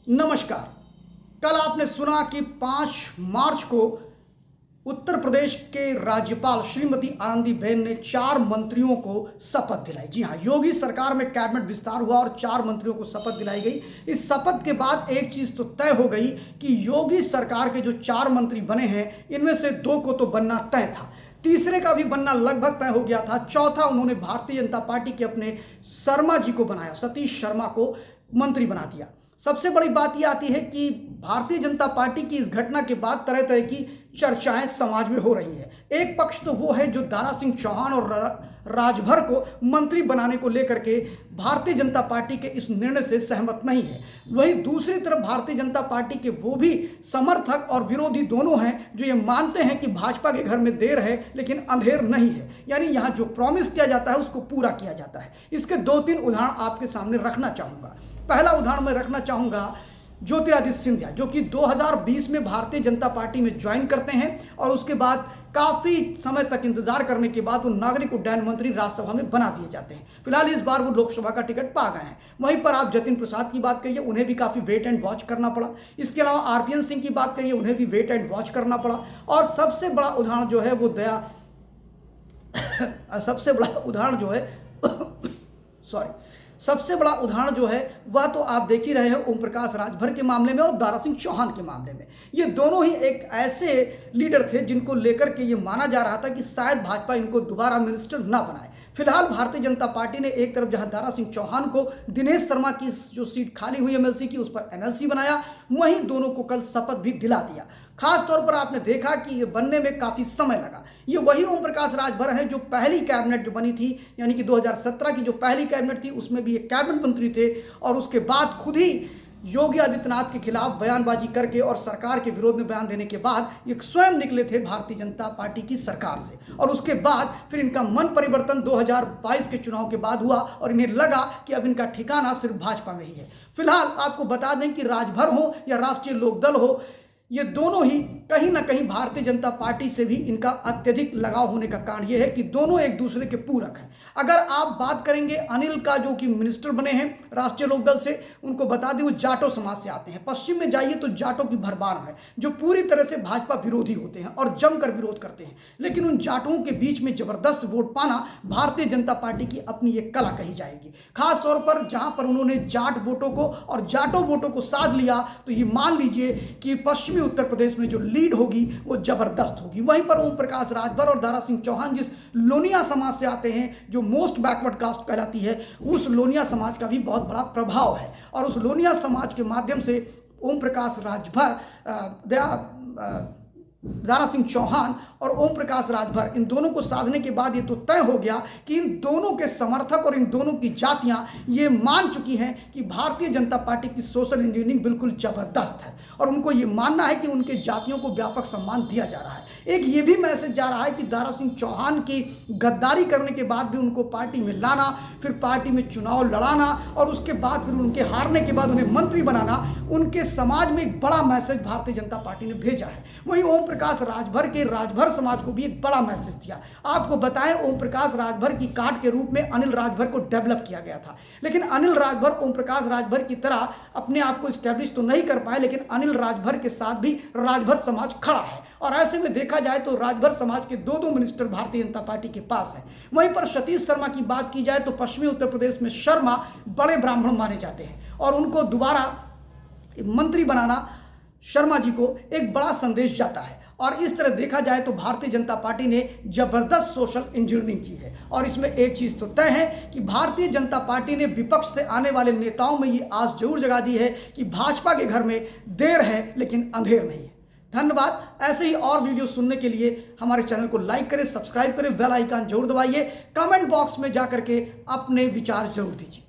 नमस्कार। कल आपने सुना कि 5 मार्च को उत्तर प्रदेश के राज्यपाल श्रीमती आनंदीबेन ने 4 मंत्रियों को शपथ दिलाई। जी हाँ, योगी सरकार में कैबिनेट विस्तार हुआ और 4 मंत्रियों को शपथ दिलाई गई। इस शपथ के बाद एक चीज तो तय हो गई कि योगी सरकार के जो 4 मंत्री बने हैं, इनमें से 2 को तो बनना तय था, तीसरे का भी बनना लगभग तय हो गया था, चौथा उन्होंने भारतीय जनता पार्टी के अपने शर्मा जी को बनाया, सतीश शर्मा को मंत्री बना दिया। सबसे बड़ी बात यह आती है कि भारतीय जनता पार्टी की इस घटना के बाद तरह तरह की चर्चाएं समाज में हो रही है। एक पक्ष तो वो है जो दारा सिंह चौहान और राजभर को मंत्री बनाने को लेकर के भारतीय जनता पार्टी के इस निर्णय से सहमत नहीं है। वहीं दूसरी तरफ भारतीय जनता पार्टी के वो भी समर्थक और विरोधी दोनों हैं जो ये मानते हैं कि भाजपा के घर में देर है लेकिन अंधेर नहीं है, यानी यहाँ जो प्रॉमिस किया जाता है उसको पूरा किया जाता है। इसके 2-3 उदाहरण आपके सामने रखना चाहूँगा। पहला उदाहरण मैं रखना चाहूँगा ज्योतिरादित्य सिंधिया, जो कि 2020 में भारतीय जनता पार्टी में ज्वाइन करते हैं और उसके बाद काफ़ी समय तक इंतजार करने के बाद वो नागरिक उड्डयन मंत्री राज्यसभा में बना दिए जाते हैं। फिलहाल इस बार वो लोकसभा का टिकट पा गए हैं। वहीं पर आप जतिन प्रसाद की बात करिए, उन्हें भी काफ़ी वेट एंड वॉच करना पड़ा। इसके अलावा आरपीएन सिंह की बात करिए, उन्हें भी वेट एंड वॉच करना पड़ा। और सबसे बड़ा उदाहरण जो है वो सबसे बड़ा उदाहरण जो है वह तो आप देख ही रहे हैं ओम प्रकाश राजभर के मामले में और दारा सिंह चौहान के मामले में। ये दोनों ही एक ऐसे लीडर थे जिनको लेकर के ये माना जा रहा था कि शायद भाजपा इनको दोबारा मिनिस्टर ना बनाए। फिलहाल भारतीय जनता पार्टी ने एक तरफ जहां दारा सिंह चौहान को दिनेश शर्मा की जो सीट खाली हुई एमएलसी की उस पर एमएलसी बनाया, वहीं दोनों को कल शपथ भी दिला दिया। खास तौर पर आपने देखा कि ये बनने में काफ़ी समय लगा। ये वही ओम प्रकाश राजभर हैं जो पहली कैबिनेट जो बनी थी, यानी कि 2017 की जो पहली कैबिनेट थी उसमें भी एक कैबिनेट मंत्री थे और उसके बाद खुद ही योगी आदित्यनाथ के खिलाफ बयानबाजी करके और सरकार के विरोध में बयान देने के बाद ये स्वयं निकले थे भारतीय जनता पार्टी की सरकार से। और उसके बाद फिर इनका मन परिवर्तन 2022 के चुनाव के बाद हुआ और इन्हें लगा कि अब इनका ठिकाना सिर्फ भाजपा में ही है। फिलहाल आपको बता दें कि राजभर हो या राष्ट्रीय लोकदल हो, ये दोनों ही कहीं ना कहीं भारतीय जनता पार्टी से भी इनका अत्यधिक लगाव होने का कारण ये है कि दोनों एक दूसरे के पूरक हैं। अगर आप बात करेंगे अनिल का, जो कि मिनिस्टर बने हैं राष्ट्रीय लोकदल से, उनको बता दें वो जाटो समाज से आते हैं। पश्चिम में जाइए तो जाटों की भरमार है जो पूरी तरह से भाजपा विरोधी होते हैं और जमकर विरोध करते हैं। लेकिन उन जाटों के बीच में जबरदस्त वोट पाना भारतीय जनता पार्टी की अपनी एक कला कही जाएगी। खास तौर पर जहां पर उन्होंने जाट वोटों को और जाटो वोटों को साध लिया तो ये मान लीजिए कि पश्चिमी उत्तर प्रदेश में जो लीड होगी वो जबरदस्त होगी। वहीं पर ओम प्रकाश राजभर और दारा सिंह चौहान जिस लोनिया समाज से आते हैं, जो मोस्ट बैकवर्ड कास्ट कहलाती है, उस लोनिया समाज का भी बहुत बड़ा प्रभाव है। और उस लोनिया समाज के माध्यम से ओम प्रकाश राजभर, दारा सिंह चौहान और ओम प्रकाश राजभर, इन दोनों को साधने के बाद ये तो तय हो गया कि इन दोनों के समर्थक और इन दोनों की जातियां ये मान चुकी हैं कि भारतीय जनता पार्टी की सोशल इंजीनियरिंग बिल्कुल जबरदस्त है और उनको ये मानना है कि उनके जातियों को व्यापक सम्मान दिया जा रहा है। एक ये भी मैसेज जा रहा है कि दारा सिंह चौहान की गद्दारी करने के बाद भी उनको पार्टी में लाना, फिर पार्टी में चुनाव लड़ाना और उसके बाद फिर उनके हारने के बाद उन्हें मंत्री बनाना, उनके समाज में एक बड़ा मैसेज भारतीय जनता पार्टी ने भेजा है। वहीं ओम प्रकाश राजभर के राजभर समाज को भी एक बड़ा मैसेज दिया। आपको बताएं, ओम प्रकाश राजभर की काट के रूप में अनिल राजभर को डेवलप किया गया था, लेकिन अनिल राजभर ओम प्रकाश राजभर की तरह अपने आप को स्टैब्लिश तो नहीं कर पाए, लेकिन अनिल राजभर के साथ भी राजभर समाज खड़ा है। और ऐसे में देखा जाए तो राजभर समाज के 2 मिनिस्टर भारतीय जनता पार्टी के पास हैं। वहीं पर सतीश शर्मा की बात की जाए तो पश्चिमी उत्तर प्रदेश में शर्मा बड़े ब्राह्मण माने जाते हैं और उनको दोबारा मंत्री बनाना शर्मा जी को एक बड़ा संदेश जाता है। और इस तरह देखा जाए तो भारतीय जनता पार्टी ने जबरदस्त सोशल इंजीनियरिंग की है। और इसमें एक चीज़ तो तय है कि भारतीय जनता पार्टी ने विपक्ष से आने वाले नेताओं में ये आस जरूर जगा दी है कि भाजपा के घर में देर है लेकिन अंधेर नहीं है। धन्यवाद। ऐसे ही और वीडियो सुनने के लिए हमारे चैनल को लाइक करें, सब्सक्राइब करें, बेल आइकन जरूर दबाइए, कमेंट बॉक्स में जाकर के अपने विचार जरूर दीजिए।